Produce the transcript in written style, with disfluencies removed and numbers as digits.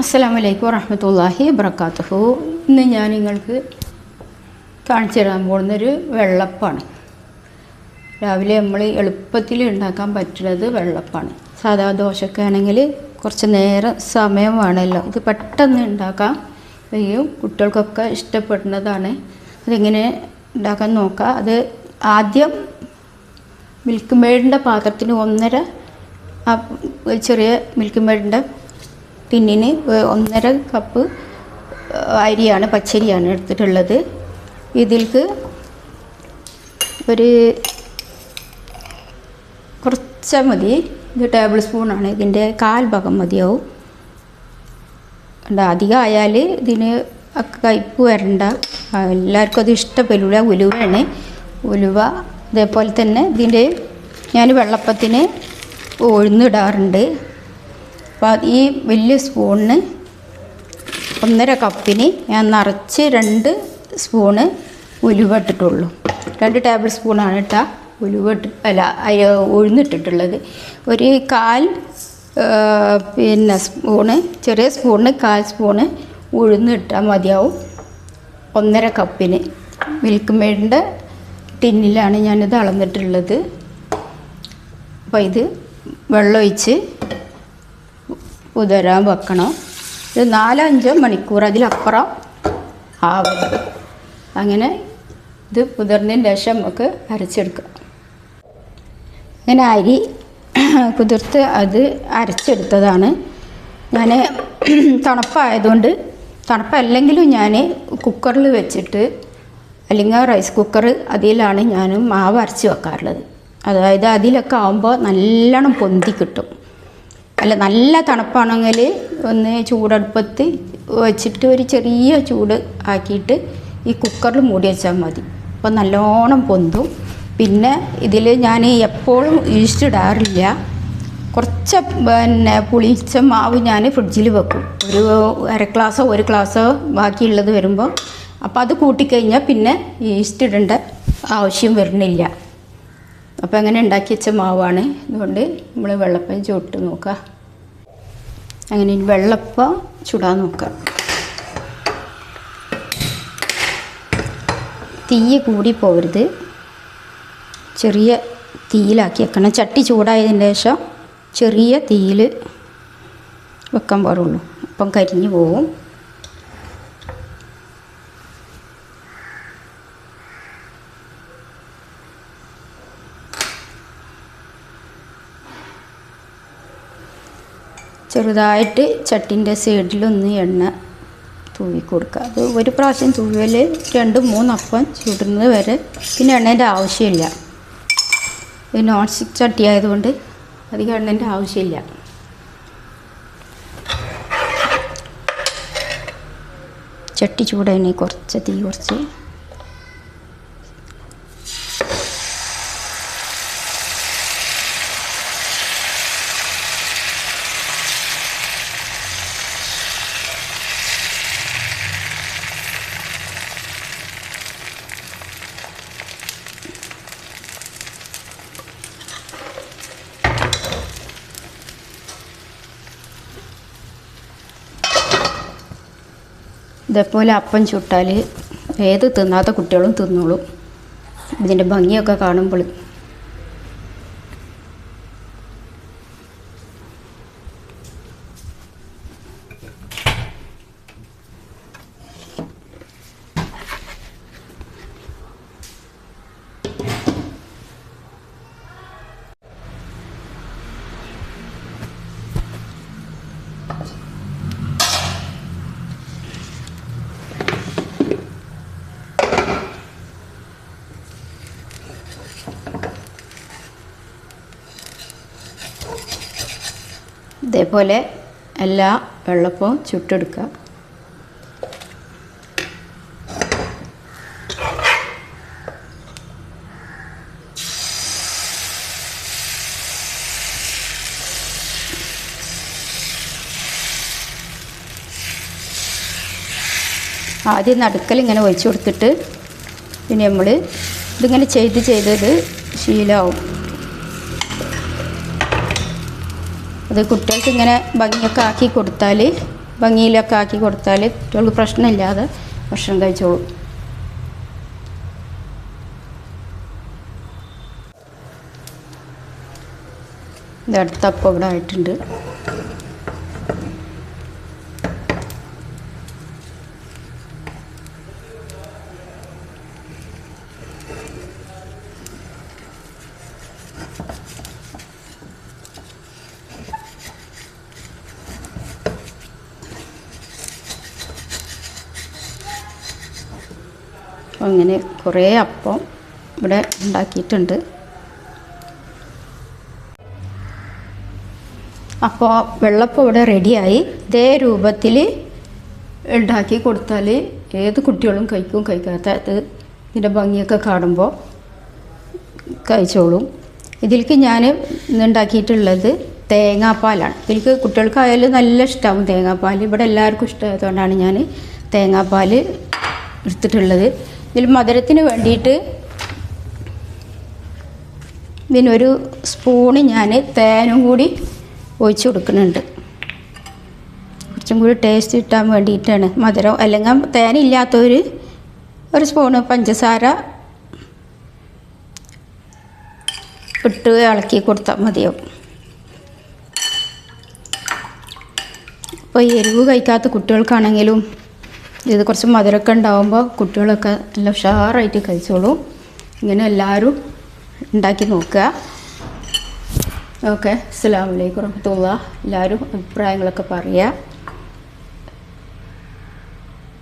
അസ്സലാമു അലൈക്കും വറഹ്മത്തുള്ളാഹി വബറകാതുഹു. ഇന്ന് ഞാൻ നിങ്ങൾക്ക് കാണിച്ചു തരാൻ പോകുന്നൊരു വെള്ളപ്പാണ്. രാവിലെ നമ്മൾ എളുപ്പത്തിൽ ഉണ്ടാക്കാൻ പറ്റുന്നത് വെള്ളപ്പാണ്. സാധാ ദോശയൊക്കെ ആണെങ്കിൽ കുറച്ച് നേരം സമയം വേണമല്ലോ. ഇത് പെട്ടെന്ന് ഉണ്ടാക്കാൻ കഴിയും, കുട്ടികൾക്കൊക്കെ ഇഷ്ടപ്പെടുന്നതാണ്. അതെങ്ങനെ ഉണ്ടാക്കാൻ നോക്കാം. അത് ആദ്യം മിൽക്ക് മെയ്ഡിൻ്റെ പാത്രത്തിന് 1.5 ചെറിയ മിൽക്ക് മെയ്ഡിൻ്റെ ടിന്നിന് 1.5 കപ്പ് അരിയാണ്, പച്ചരിയാണ് എടുത്തിട്ടുള്ളത്. ഇതിലേക്ക് ഒരു കുറച്ച് മതി, ഇത് ടേബിൾ സ്പൂണാണ്, ഇതിൻ്റെ 1/4 ഭാഗം മതിയാവും. അധികം ആയാൽ ഇതിന് കയ്പ്പ് വരണ്ട, എല്ലാവർക്കും അത് ഇഷ്ടപ്പെടില്ല. ഉലുവയാണ്, ഉലുവ. അതേപോലെ തന്നെ ഇതിൻ്റെ ഞാൻ വെള്ളപ്പത്തിന് ഉഴുന്നിടാറുണ്ട്. അപ്പോൾ ഈ വലിയ സ്പൂണിന് 1.5 കപ്പിന് ഞാൻ നിറച്ച് 2 സ്പൂണ് ഉലുവ ഇട്ടിട്ടുള്ളൂ. 2 ടേബിൾ സ്പൂണാണ് ഉഴുന്നിട്ടിട്ടുള്ളത്. ഒരു 1/4 സ്പൂണ്, ചെറിയ സ്പൂണിന് 1/4 സ്പൂണ് ഉഴുന്നിട്ടാൽ മതിയാവും 1.5 കപ്പിന്. മിൽക്ക് മെയ്ഡിൻ്റെ ടിന്നിലാണ് ഞാനിത് അളന്നിട്ടുള്ളത്. അപ്പോൾ ഇത് വെള്ളമൊഴിച്ച് കുതിരാൻ വെക്കണം. ഇത് 4-5 മണിക്കൂർ, അതിലപ്പുറം ആവരുത്. അങ്ങനെ ഇത് കുതിർന്നതിന് ശേഷം നമുക്ക് അരച്ചെടുക്കാം. അങ്ങനെ അരി കുതിർത്ത് അത് അരച്ചെടുത്തതാണ്. ഞാൻ തണുപ്പായതുകൊണ്ട്, തണുപ്പല്ലെങ്കിലും ഞാൻ കുക്കറിൽ വെച്ചിട്ട്, അല്ലെങ്കിൽ റൈസ് കുക്കർ, അതിലാണ് ഞാൻ മാവ് അരച്ച് വെക്കാറുള്ളത്. അതായത് അതിലൊക്കെ ആകുമ്പോൾ നല്ലോണം പൊന്തി കിട്ടും. അല്ല, നല്ല തണുപ്പാണെങ്കിൽ ഒന്ന് ചൂടടുപ്പത്ത് വെച്ചിട്ട് ഒരു ചെറിയ ചൂട് ആക്കിയിട്ട് ഈ കുക്കറിൽ മൂടി വെച്ചാൽ മതി. അപ്പോൾ നല്ലോണം പൊന്തും. പിന്നെ ഇതിൽ ഞാൻ എപ്പോഴും ഈസ്റ്റ് ഇടാറില്ല. കുറച്ച് പുളിച്ച മാവ് ഞാൻ ഫ്രിഡ്ജിൽ വെക്കും, ഒരു 1/2 ഗ്ലാസോ 1 ഗ്ലാസോ ബാക്കിയുള്ളത് വരുമ്പോൾ. അപ്പോൾ അത് കൂട്ടിക്കഴിഞ്ഞാൽ പിന്നെ ഈസ്റ്റ് ഇടേണ്ട ആവശ്യം വരുന്നില്ല. അപ്പോൾ അങ്ങനെ ഉണ്ടാക്കി വെച്ച മാവാണ്. അതുകൊണ്ട് നമ്മൾ വെള്ളപ്പം ചുട്ട് നോക്കാം. അങ്ങനെ വെള്ളപ്പം ചുടാൻ നോക്കാം. തീ കൂടി പോകരുത്, ചെറിയ തീയിലാക്കി വെക്കണം. ചട്ടി ചൂടായതിന് ശേഷം ചെറിയ തീയിൽ വെക്കാൻ പാടുള്ളൂ, അപ്പം കരിഞ്ഞു പോവും. ചെറുതായിട്ട് ചട്ടിൻ്റെ സൈഡിലൊന്ന് എണ്ണ തൂവി കൊടുക്കുക. അത് ഒരു പ്രാവശ്യം തൂവൽ 2-3 അപ്പം ചുടുന്നത് വരെ, പിന്നെ എണ്ണേൻ്റെ ആവശ്യമില്ല. ഇത് നോൺ സ്റ്റിക്ക് ചട്ടി ആയതുകൊണ്ട് അധികം എണ്ണേൻ്റെ ആവശ്യമില്ല. ചട്ടി ചൂടായി കുറച്ച് തീ കുറച്ച് ഇതേപോലെ അപ്പം ചുട്ടാൽ ഏത് തിന്നാത്ത കുട്ടികളും തിന്നോളും, ഇതിൻ്റെ ഭംഗിയൊക്കെ കാണുമ്പോൾ. ഇതേപോലെ എല്ലാ വെള്ളപ്പവും ചുട്ടെടുക്കുക. ആദ്യം നടുക്കൽ ഇങ്ങനെ ഒഴിച്ചു കൊടുത്തിട്ട് പിന്നെ നമ്മൾ ഇതിങ്ങനെ ചെയ്ത് ശീലമാവും. അത് കുട്ടികൾക്ക് ഇങ്ങനെ ഭംഗിയൊക്കെ ആക്കി കൊടുത്താൽ ഭംഗിയിലൊക്കെ ആക്കി കൊടുത്താൽ കുട്ടികൾക്ക് പ്രശ്നമില്ലാതെ ഭക്ഷണം കഴിച്ചോളും. ഇത് അടുത്തപ്പം ഇവിടെ ആയിട്ടുണ്ട്. അങ്ങനെ കുറേ അപ്പം ഇവിടെ ഉണ്ടാക്കിയിട്ടുണ്ട്. അപ്പോൾ വെള്ളപ്പം ഇവിടെ റെഡിയായി. ഇതേ രൂപത്തിൽ ഉണ്ടാക്കി കൊടുത്താൽ ഏത് കുട്ടികളും കഴിക്കും. കഴിക്കാത്തത് ഇതിൻ്റെ ഭംഗിയൊക്കെ കാണുമ്പോൾ കഴിച്ചോളും. ഇതിലേക്ക് ഞാൻ ഇന്നുണ്ടാക്കിയിട്ടുള്ളത് തേങ്ങാപ്പാലാണ്. ഇതിലേക്ക് കുട്ടികൾക്കായാലും നല്ല ഇഷ്ടമാവും തേങ്ങാപ്പാൽ. ഇവിടെ എല്ലാവർക്കും ഇഷ്ടമായതുകൊണ്ടാണ് ഞാൻ തേങ്ങാപ്പാൽ എടുത്തിട്ടുള്ളത്. ഇതിൽ മധുരത്തിന് വേണ്ടിയിട്ട് ഇതിനൊരു സ്പൂണ് ഞാൻ തേനും കൂടി ഒഴിച്ച് കൊടുക്കുന്നുണ്ട്. കുറച്ചും കൂടി ടേസ്റ്റ് കിട്ടാൻ വേണ്ടിയിട്ടാണ്. മധുരം അല്ലെങ്കിൽ തേനില്ലാത്തവർ ഒരു സ്പൂണ് പഞ്ചസാര ഇട്ട് ഇളക്കി കൊടുത്താൽ മതിയാവും. ഇപ്പോൾ എരിവ് കഴിക്കാത്ത കുട്ടികൾക്കാണെങ്കിലും ഇത് കുറച്ച് മധുരമൊക്കെ ഉണ്ടാകുമ്പോൾ കുട്ടികളൊക്കെ നല്ല ഉഷാറായിട്ട് കഴിച്ചോളും. ഇങ്ങനെ എല്ലാവരും ഉണ്ടാക്കി നോക്കുക. ഓക്കെ, അസ്സലാമു അലൈക്കും വറഹ്മത്തുള്ളാഹി. എല്ലാവരും അഭിപ്രായങ്ങളൊക്കെ പറയുക.